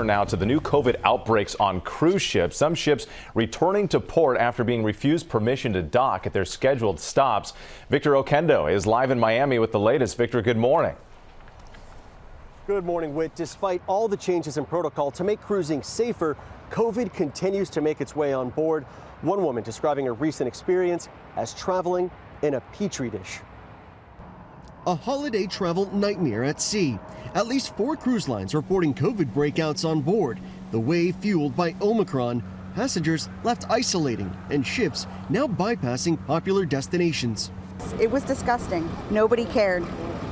Now to the new COVID outbreaks on cruise ships. Some ships returning to port after being refused permission to dock at their scheduled stops. Victor Oquendo is live in Miami with the latest. Victor, good morning. Good morning, Whit. Despite all the changes in protocol to make cruising safer, COVID continues to make its way on board. One woman describing a recent experience as traveling in a petri dish. A holiday travel nightmare at sea. At least 4 cruise lines reporting COVID breakouts on board. The wave fueled by Omicron. Passengers left isolating and ships now bypassing popular destinations. It was disgusting. Nobody cared.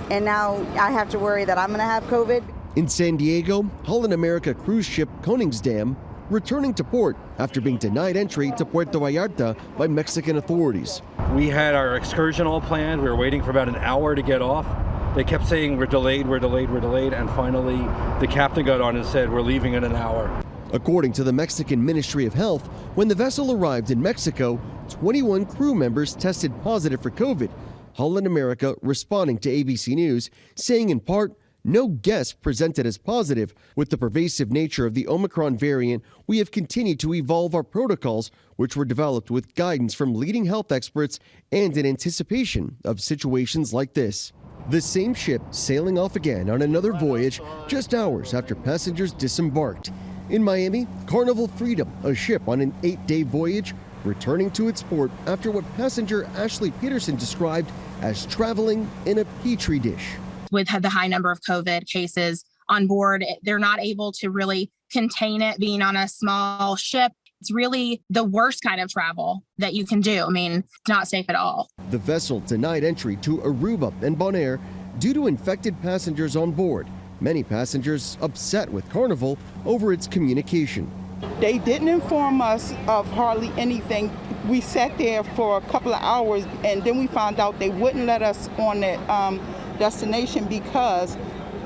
And now I have to worry that I'm going to have COVID. In San Diego, Holland America cruise ship Koningsdam returning to port after being denied entry to Puerto Vallarta by Mexican authorities. We had our excursion all planned. We were waiting for about an hour to get off. They kept saying we're delayed, and finally the captain got on and said we're leaving in an hour. According to the Mexican Ministry of Health, when the vessel arrived in Mexico, 21 crew members tested positive for COVID. Holland America responding to ABC News, saying in part, no guests presented as positive. With the pervasive nature of the Omicron variant, we have continued to evolve our protocols, which were developed with guidance from leading health experts and in anticipation of situations like this. The same ship sailing off again on another voyage just hours after passengers disembarked. In Miami, Carnival Freedom, a ship on an 8-day voyage, returning to its port after what passenger Ashley Peterson described as traveling in a petri dish. With the high number of COVID cases on board, they're not able to really contain it being on a small ship. It's really the worst kind of travel that you can do. I mean, it's not safe at all. The vessel denied entry to Aruba and Bonaire due to infected passengers on board. Many passengers upset with Carnival over its communication. They didn't inform us of hardly anything. We sat there for a couple of hours and then we found out they wouldn't let us on that destination because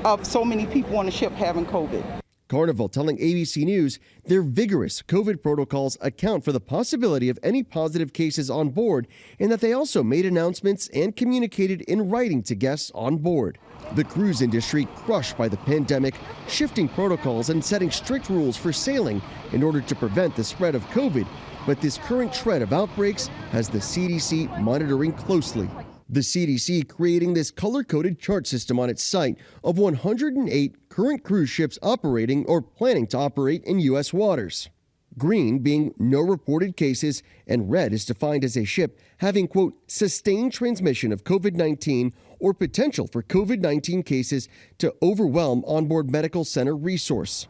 of so many people on the ship having COVID. Carnival telling ABC News their vigorous COVID protocols account for the possibility of any positive cases on board, and that they also made announcements and communicated in writing to guests on board. The cruise industry crushed by the pandemic, shifting protocols and setting strict rules for sailing in order to prevent the spread of COVID. But this current trend of outbreaks has the CDC monitoring closely. The CDC creating this color-coded chart system on its site of 108 current cruise ships operating or planning to operate in U.S. waters. Green being no reported cases, and red is defined as a ship having, quote, sustained transmission of COVID-19 or potential for COVID-19 cases to overwhelm onboard medical center resource.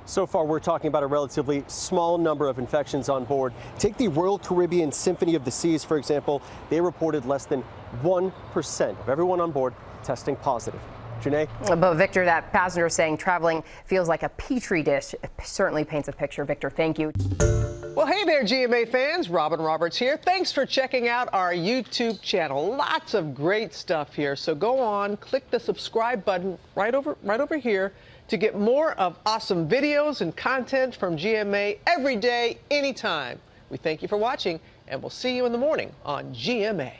So far, we're talking about a relatively small number of infections on board. Take the Royal Caribbean Symphony of the Seas, for example. They reported less than 1% of everyone on board testing positive. Janae? But Victor, that passenger saying traveling feels like a petri dish. It certainly paints a picture. Victor, thank you. Well, hey there, GMA fans. Robin Roberts here. Thanks for checking out our YouTube channel. Lots of great stuff here. So go on, click the subscribe button right over here to get more of awesome videos and content from GMA every day, anytime. We thank you for watching, and we'll see you in the morning on GMA.